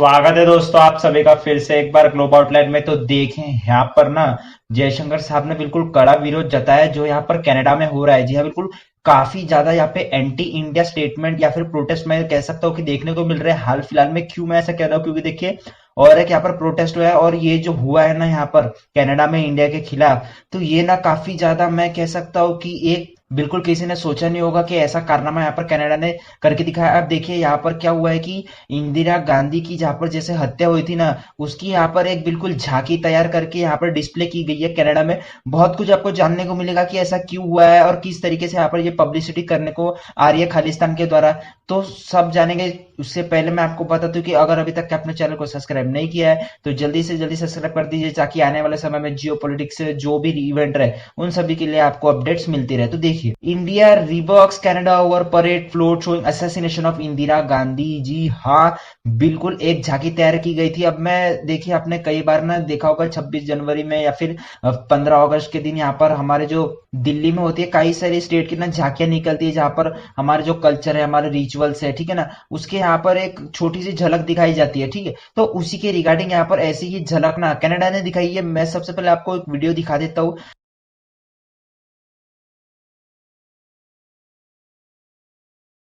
स्वागत है दोस्तों आप सभी का फिर से एक बार ग्लोब आउटलेट में। तो देखें यहाँ पर ना, जयशंकर साहब ने बिल्कुल कड़ा विरोध जताया जो यहाँ पर कनाडा में हो रहा है। जी हाँ, बिल्कुल काफी ज्यादा यहाँ पे एंटी इंडिया स्टेटमेंट या फिर प्रोटेस्ट मैं कह सकता हूँ कि देखने को मिल रहे हैं हाल फिलहाल में। क्यों मैं ऐसा कह रहा हूँ, क्योंकि देखिए और एक यहाँ पर प्रोटेस्ट हुआ है और ये जो हुआ है ना यहाँ पर कनाडा में इंडिया के खिलाफ, तो ये ना काफी ज्यादा मैं कह सकता हूँ कि एक बिल्कुल किसी ने सोचा नहीं होगा कि ऐसा कारनामा यहाँ पर कनाडा ने करके दिखाया। अब देखिए यहाँ पर क्या हुआ है कि इंदिरा गांधी की जहां पर जैसे हत्या हुई थी ना, उसकी यहाँ पर एक बिल्कुल झांकी तैयार करके यहाँ पर डिस्प्ले की गई है कनाडा में। बहुत कुछ आपको जानने को मिलेगा कि ऐसा क्यों हुआ है और किस तरीके से यहाँ पर ये पब्लिसिटी करने को आ रही है खालिस्तान के द्वारा। तो सब जानेंगे। उससे पहले मैं आपको बता दूं कि अगर अभी तक अपने चैनल को सब्सक्राइब नहीं किया है तो जल्दी से जल्दी सब्सक्राइब कर दीजिए, ताकि आने वाले समय में जियो पॉलिटिक्स से जो भी इवेंट रहे उन सभी के लिए आपको अपडेट्स मिलती रहे। तो देखिए, India rebukes Canada over parade float showing assassination of Indira Gandhi. जी हाँ, बिल्कुल एक झांकी तैयार की गई थी। अब मैं देखिए, आपने कई बार ना देखा होगा 26 जनवरी में या फिर 15 अगस्त के दिन यहाँ पर हमारे जो दिल्ली में होती है कई सारी स्टेट की ना झांकियां निकलती है, जहां पर हमारे जो कल्चर है, हमारे रिचुअल्स है, ठीक है ना, उसके यहाँ पर एक छोटी सी झलक दिखाई जाती है। ठीक है, तो उसी के रिगार्डिंग यहाँ पर ऐसी ही झलक ना कनाडा ने दिखाई है। मैं सबसे पहले आपको एक वीडियो दिखा देता हूँ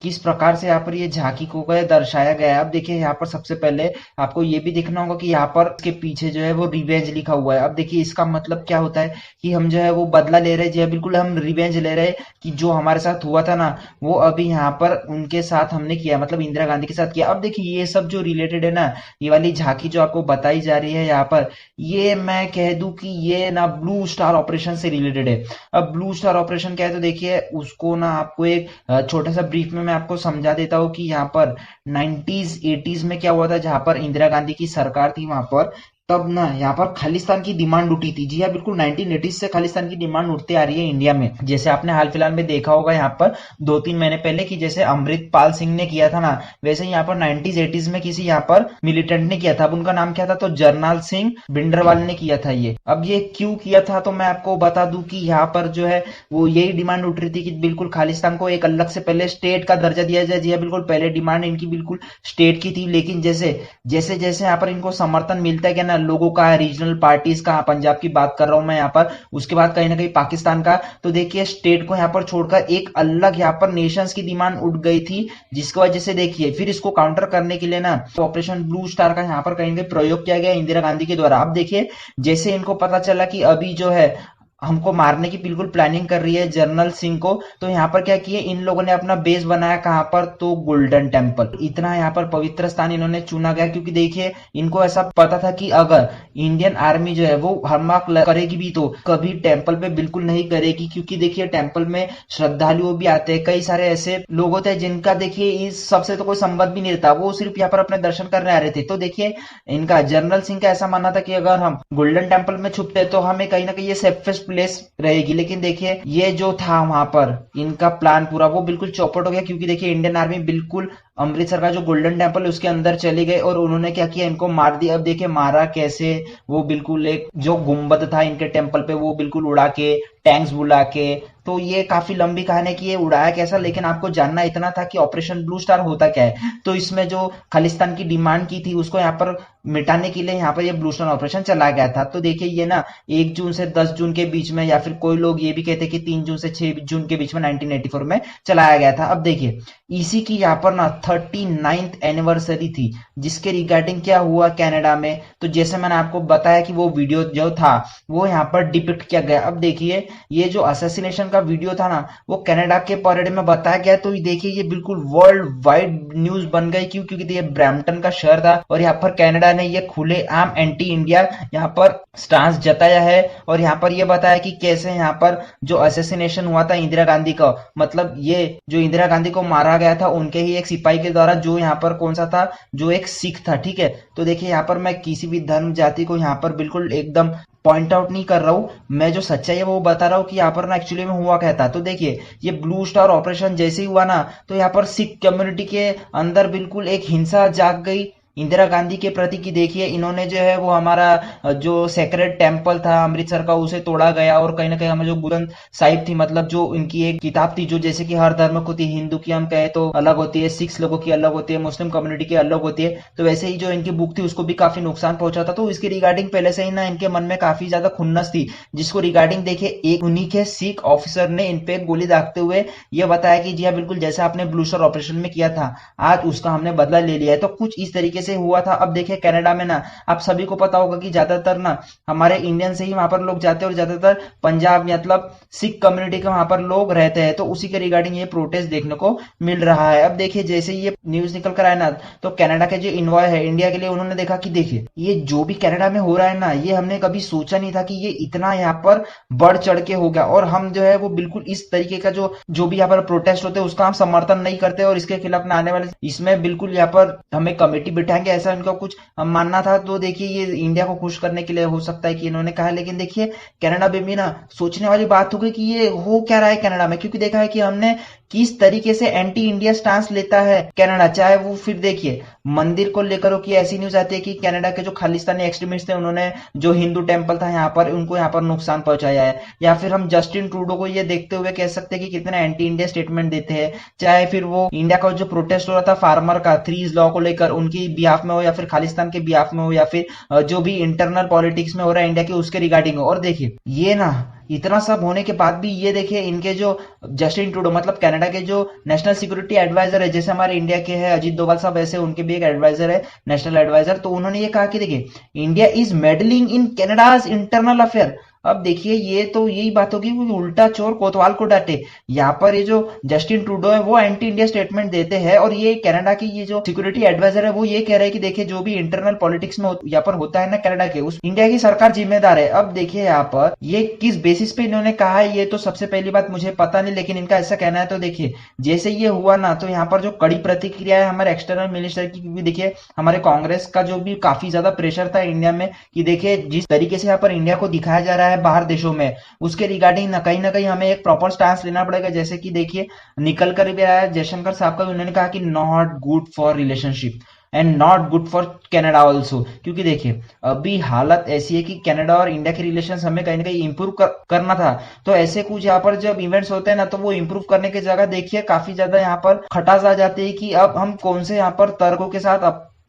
किस प्रकार से यहाँ पर ये झांकी को दर्शाया गया है। अब देखिए यहाँ पर सबसे पहले आपको ये भी देखना होगा कि यहाँ पर इसके पीछे जो है वो रिवेंज लिखा हुआ है। अब देखिए इसका मतलब क्या होता है कि हम जो है वो बदला ले रहे हैं। जी हाँ, बिल्कुल हम रिवेंज ले रहे हैं कि जो हमारे साथ हुआ था ना, वो अभी यहाँ पर उनके साथ हमने किया, मतलब इंदिरा गांधी के साथ किया। अब देखिए ये सब जो रिलेटेड है ना, ये वाली झांकी जो आपको बताई जा रही है यहाँ पर, ये मैं कह दूं कि ये ना ब्लू स्टार ऑपरेशन से रिलेटेड है। अब ब्लू स्टार ऑपरेशन क्या है, तो देखिए उसको ना आपको एक छोटा सा ब्रीफ में मैं आपको समझा देता हूँ कि यहाँ पर 90s 80s में क्या हुआ था, जहां पर इंदिरा गांधी की सरकार थी वहां पर, तब ना यहाँ पर खालिस्तान की डिमांड उठी थी। जी हाँ, बिल्कुल 1980 से खालिस्तान की डिमांड उठती आ रही है इंडिया में। जैसे आपने हाल फिलहाल में देखा होगा यहाँ पर 2-3 महीने पहले कि जैसे अमृतपाल सिंह ने किया था ना, वैसे ही यहाँ पर 90s 80s में किसी यहाँ पर मिलिटेंट ने किया था। अब उनका नाम क्या था, तो जरनैल सिंह भिंडरवाल ने किया था ये। अब ये क्यों किया था, तो मैं आपको बता दूं कि यहाँ पर जो है वो यही डिमांड उठ रही थी कि बिल्कुल खालिस्तान को एक अलग से पहले स्टेट का दर्जा दिया जाए। जी हाँ, बिल्कुल पहले डिमांड इनकी बिल्कुल स्टेट की थी, लेकिन जैसे जैसे जैसे यहाँ पर इनको समर्थन मिलता है क्या ना लोगों का, रीजनल पार्टीज का, पंजाब की बात कर रहा हूं मैं यहाँ पर, उसके बाद कहीं ना कहीं पाकिस्तान का, तो देखिए स्टेट को यहाँ पर छोड़कर एक अलग यहाँ पर नेशंस की डिमांड उठ गई थी, जिसकी वजह से देखिए फिर इसको काउंटर करने के लिए ना ऑपरेशन ब्लू स्टार का यहाँ पर कहीं ना कहीं प्रयोग किया गया इंदिरा गांधी के द्वारा। अब देखिए जैसे इनको पता चला कि अभी जो है हमको मारने की बिल्कुल प्लानिंग कर रही है जनरल सिंह को, तो यहाँ पर क्या किए इन लोगों ने, अपना बेस बनाया कहाँ पर, तो गोल्डन टेम्पल। इतना यहाँ पर पवित्र स्थान इन्होंने चुना गया क्योंकि देखिए इनको ऐसा पता था कि अगर इंडियन आर्मी जो है वो हमला करेगी भी तो कभी टेम्पल पे बिल्कुल नहीं करेगी, क्योंकि देखिए टेम्पल में श्रद्धालुओं भी आते हैं, कई सारे ऐसे लोग होते हैं जिनका देखिए इस सबसे तो कोई संबंध भी नहीं रहता, वो सिर्फ यहाँ पर अपने दर्शन करने आ रहे थे। तो देखिए इनका जनरल सिंह का ऐसा मानना था कि अगर हम गोल्डन टेम्पल में छुपते तो हमें कहीं ना कहीं ये सेफेस्ट प्लेस रहेगी। लेकिन देखिए ये जो था वहां पर इनका प्लान पूरा वो बिल्कुल चौपट हो गया, क्योंकि देखिए इंडियन आर्मी बिल्कुल अमृतसर का जो गोल्डन टेम्पल है उसके अंदर चली गई और उन्होंने क्या किया, इनको मार दिया। अब देखिए मारा कैसे, वो बिल्कुल एक जो गुम्बद था इनके टेम्पल पे वो बिल्कुल उड़ा के, टैंक्स बुला के, तो ये काफी लंबी कहानी है कि ये उड़ाया कैसा, लेकिन आपको जानना इतना था कि ऑपरेशन ब्लू स्टार होता क्या है। तो इसमें जो खालिस्तान की डिमांड की थी उसको यहाँ पर मिटाने के लिए यहाँ पर ये ब्लू स्टार ऑपरेशन चला गया था। तो देखिए ये ना 1 जून से 10 जून के बीच में, या फिर कोई लोग ये भी कहते हैं कि 3 जून से 6 जून के बीच में 1984 में चलाया गया था। अब देखिए इसी की यहाँ पर ना 39th एनिवर्सरी थी, जिसके रिगार्डिंग क्या हुआ कनाडा में, तो जैसे मैंने आपको बताया कि वो वीडियो जो था वो यहाँ पर डिपिक्ट किया गया। अब देखिए ये जो असैसिनेशन का वीडियो था ना वो कनाडा के परेड में बताया गया, तो देखिए ये बिल्कुल वर्ल्ड वाइड न्यूज बन गई। क्यों, क्योंकि ये ब्रैम्पटन का शहर था और यहाँ पर कनाडा ने ये खुले आम एंटी इंडिया यहाँ पर स्टांस जताया है, और यहाँ पर ये बताया कि कैसे यहाँ पर जो असैसिनेशन हुआ था इंदिरा गांधी का, मतलब ये जो इंदिरा गांधी को मारा गया था उनके ही एक सिपाही के द्वारा, जो यहाँ पर कौन सा था, जो एक सिख था। ठीक है, तो देखिए यहाँ पर मैं किसी भी धर्म जाति को यहाँ पर बिल्कुल एकदम पॉइंट आउट नहीं कर रहा हूं, मैं जो सच्चाई है वो बता रहा हूं कि यहाँ पर ना एक्चुअली में हुआ क्या था। तो देखिए ये ब्लू स्टार ऑपरेशन जैसे ही हुआ ना, तो यहाँ पर सिख कम्युनिटी के अंदर बिल्कुल एक हिंसा जाग गई, इंदिरा गांधी के प्रति की देखिए इन्होंने जो है वो हमारा जो सेक्रेड टेम्पल था अमृतसर का उसे तोड़ा गया, और कहीं ना कहीं हमें जो गुरु साहिब थी, मतलब जो इनकी एक किताब थी जो जैसे कि हर धर्म को थी, हिंदू की हम कहे तो अलग होती है, सिक्स लोगों की अलग होती है, मुस्लिम कम्युनिटी की अलग होती है, तो वैसे ही जो इनकी बुक थी उसको भी काफी नुकसान पहुंचा था। तो इसके रिगार्डिंग पहले से ही ना इनके मन में काफी ज्यादा खुन्नस थी, जिसको रिगार्डिंग देखिए एक उन्हीं के सिख ऑफिसर ने इन पे गोली दागते हुए ये बताया कि जी हाँ बिल्कुल जैसा आपने ब्लू स्टार ऑपरेशन में किया था, आज उसका हमने बदला ले लिया है। तो कुछ इस तरीके से हुआ था। अब देखिए कनाडा में ना आप सभी को पता होगा कि ज्यादातर ना हमारे इंडियन से ही वहां पर लोग जाते हैं, और ज्यादातर पंजाब मतलब सिख कम्युनिटी के वहां पर लोग रहते हैं, तो उसी के रिगार्डिंग ये प्रोटेस्ट देखने को मिल रहा है। अब देखिए जैसे ये न्यूज निकल कर आया ना, तो कनाडा के जो इन्वॉय है इंडिया के लिए, उन्होंने देखा कि देखिए ये जो भी कनाडा में हो रहा है ना, ये हमने कभी सोचा नहीं था कि ये इतना यहाँ पर बढ़ चढ़ के हो गया, और हम जो है वो बिल्कुल इस तरीके का जो जो भी यहाँ पर प्रोटेस्ट होते हैं उसका हम समर्थन नहीं करते, और इसके खिलाफ ना आने वाले इसमें बिल्कुल यहाँ पर हमें कमेटी बिठाएंगे, ऐसा इनका कुछ मानना था। तो देखिए ये इंडिया को खुश करने के लिए हो सकता है कि इन्होंने कहा, लेकिन देखिए कनाडा में भी ना सोचने वाली बात हो गई कि ये हो क्या रहा है कनाडा में, क्योंकि देखा है कि हमने किस तरीके से एंटी इंडिया स्टांस लेता है कनाडा, चाहे वो फिर देखिए मंदिर को लेकर हो कि ऐसी न्यूज आती है कि कनाडा के जो खालिस्तानी एक्सट्रीमिस्ट थे उन्होंने जो हिंदू टेंपल था यहाँ पर उनको यहाँ पर नुकसान पहुंचाया है, या फिर हम जस्टिन ट्रूडो को ये देखते हुए कह सकते हैं कि कितना एंटी इंडिया स्टेटमेंट देते हैं, चाहे फिर वो इंडिया का जो प्रोटेस्ट हो रहा था फार्मर का 3 लॉ को लेकर उनकी बिहाफ में हो, या फिर खालिस्तान के बिहाफ में हो, या फिर जो भी इंटरनल पॉलिटिक्स में हो रहा है इंडिया के उसके रिगार्डिंग हो। और देखिए ये ना इतना सब होने के बाद भी ये देखिए इनके जो जस्टिन ट्रूडो मतलब कनाडा के जो नेशनल सिक्योरिटी एडवाइजर है, जैसे हमारे इंडिया के हैं अजीत डोभाल साहब, वैसे उनके भी एक एडवाइजर है नेशनल एडवाइजर, तो उन्होंने ये कहा कि देखिए India is meddling in Canada's internal affair. अब देखिए ये तो यही बात होगी कि उल्टा चोर कोतवाल को डांटे। यहाँ पर ये जो जस्टिन ट्रूडो है वो एंटी इंडिया स्टेटमेंट देते हैं, और ये कनाडा की ये जो सिक्योरिटी एडवाइजर है वो ये कह रहे हैं कि देखिए जो भी इंटरनल पॉलिटिक्स में यहाँ पर होता है ना कनाडा के, उस इंडिया की सरकार जिम्मेदार है। अब देखिए यहाँ पर ये किस बेसिस पे इन्होंने कहा है ये तो सबसे पहली बात मुझे पता नहीं, लेकिन इनका ऐसा कहना है। तो देखिए जैसे ये हुआ ना, तो यहाँ पर जो कड़ी प्रतिक्रिया है हमारे एक्सटर्नल मिनिस्टर की, क्योंकि देखिए हमारे कांग्रेस का जो भी काफी ज्यादा प्रेशर था इंडिया में कि देखिए जिस तरीके से यहाँ पर इंडिया को दिखाया जा रहा है बाहर देशों में, उसके रिगार्डिंग ना कहीं हमें एक प्रॉपर स्टांस लेना पड़ेगा। जैसे कि देखिए निकल कर भी आया जयशंकर साहब का, उन्होंने कहा कि not good for relationship and not good for Canada also, क्योंकि देखिए अभी हालत ऐसी है कि कनाडा और इंडिया के रिलेशंस हमें कहीं ना कहीं इंप्रूव करना था। तो ऐसे कुछ यहाँ पर जब इवेंट्स होते हैं ना, तो वो इंप्रूव करने की जगह देखिए काफी ज्यादा यहाँ पर खटास आ जाती है कि अब हम कौन से यहाँ पर तर्कों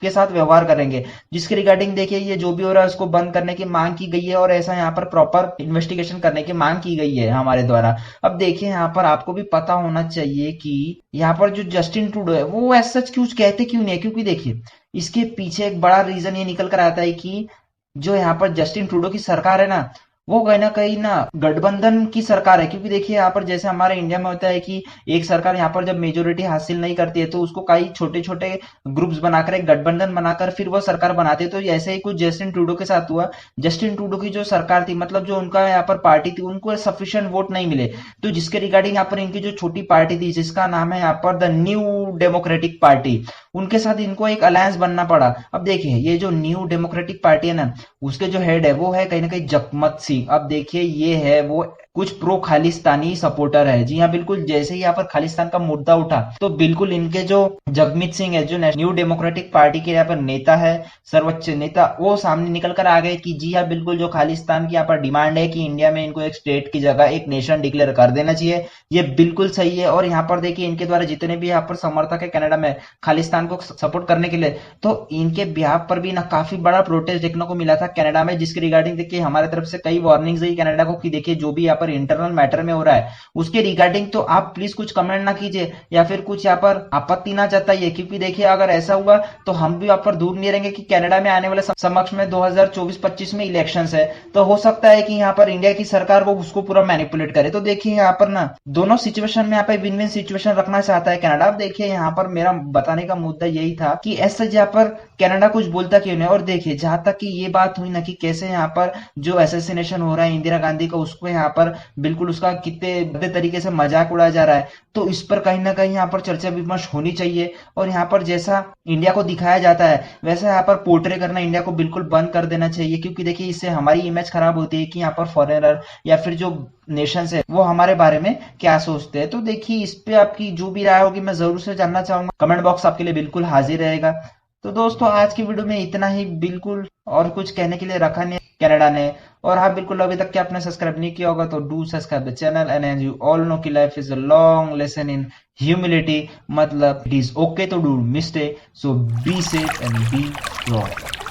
के साथ व्यवहार करेंगे, जिसके रिगार्डिंग देखिए ये जो भी हो रहा है उसको बंद करने की मांग की गई है, और ऐसा यहाँ पर प्रॉपर इन्वेस्टिगेशन करने की मांग की गई है हमारे द्वारा। अब देखिए यहाँ पर आपको भी पता होना चाहिए कि यहाँ पर जो जस्टिन ट्रूडो है वो ऐसा सच क्यों कहते क्यों नहीं है, क्योंकि देखिए इसके पीछे एक बड़ा रीजन ये निकल कर आता है कि जो यहाँ पर जस्टिन ट्रूडो की सरकार है ना, वो कहीं ना गठबंधन की सरकार है। क्योंकि देखिए यहाँ पर जैसे हमारे इंडिया में होता है कि एक सरकार यहाँ पर जब मेजोरिटी हासिल नहीं करती है तो उसको कई छोटे छोटे ग्रुप्स बनाकर एक गठबंधन बनाकर फिर वो सरकार बनाते हैं। तो ऐसे ही कुछ जस्टिन ट्रूडो के साथ हुआ। जस्टिन ट्रूडो की जो सरकार थी, मतलब जो उनका यहाँ पर पार्टी थी, उनको सफिशिएंट वोट नहीं मिले, तो जिसके रिगार्डिंग यहाँ पर इनकी जो छोटी पार्टी थी जिसका नाम है यहाँ पर द न्यू डेमोक्रेटिक पार्टी, उनके साथ इनको एक अलायंस बनना पड़ा। अब देखिए ये जो न्यू डेमोक्रेटिक पार्टी है ना, उसके जो हेड है वो है कहीं ना कहीं जगमत सिंह। अब देखिए ये है वो कुछ प्रो खालिस्तानी सपोर्टर है। जी हाँ बिल्कुल, जैसे ही यहाँ पर खालिस्तान का मुद्दा उठा तो बिल्कुल इनके जो जगमीत सिंह है जो न्यू डेमोक्रेटिक पार्टी के यहाँ पर नेता है, सर्वोच्च नेता, वो सामने निकल कर आ गए कि जी हाँ बिल्कुल जो खालिस्तान की यहाँ पर डिमांड है कि इंडिया में इनको एक स्टेट की जगह एक नेशन डिक्लेयर कर देना चाहिए, ये बिल्कुल सही है। और यहाँ पर देखिए इनके द्वारा जितने भी यहाँ पर समर्थक है कनाडा में खालिस्तान को सपोर्ट करने के लिए, तो इनके बिहाफ पर भी ना काफी बड़ा प्रोटेस्ट देखने को मिला था कनाडा में, जिसके रिगार्डिंग देखिए हमारे तरफ से कई वार्निंग्स गई कनाडा को कि देखिए जो भी यहाँ पर इंटरनल मैटर में हो रहा है उसके रिगार्डिंग तो आप प्लीज कुछ कमेंट ना कीजिए या फिर कुछ यहाँ पर आपत्ति ना जताइए, क्योंकि देखिए अगर ऐसा हुआ तो हम भी यहाँ पर दूर नहीं रहेंगे कि कनाडा में आने वाले समक्ष में 2024-25 में इलेक्शंस है, तो हो सकता है कि यहाँ पर इंडिया की सरकार को उसको पूरा मैनिपुलेट करे। तो देखिए यहाँ पर ना दोनों सिचुएशन में यहाँ पे विन विन सिचुएशन रखना चाहता है कनाडा। अब देखिए यहाँ पर मेरा बताने का मुद्दा यही था कि ऐसा यहाँ पर कनाडा कुछ बोलता क्यों नहीं। और देखिए जहां तक कि ये बात हुई ना कि कैसे यहाँ पर जो असैसिनेशन हो रहा है इंदिरा गांधी का, उसको यहाँ पर बिल्कुल उसका कितने भद्दे तरीके से मजाक उड़ाया जा रहा है, तो इस पर कहीं ना कहीं यहाँ पर चर्चा विमर्श होनी चाहिए। और यहाँ पर जैसा इंडिया को दिखाया जाता है वैसा यहाँ पर पोर्ट्रे करना इंडिया को बिल्कुल बंद कर देना चाहिए, क्योंकि देखिए इससे हमारी इमेज खराब होती है कि यहाँ पर फॉरेनर या फिर जो नेशंस है वो हमारे बारे में क्या सोचते हैं। तो देखिए इस पे आपकी जो भी राय होगी मैं जरूर से जानना चाहूंगा। कमेंट बॉक्स आपके लिए बिल्कुल हाजिर रहेगा। तो दोस्तों आज की वीडियो में इतना ही, बिल्कुल और कुछ कहने के लिए रखा नहीं कनाडा ने। और हाँ बिल्कुल, अभी तक क्या आपने सब्सक्राइब नहीं किया होगा तो do subscribe the channel. And as you all know कि life is a long lesson in humility, मतलब it is okay to do mistake, so be safe and be strong.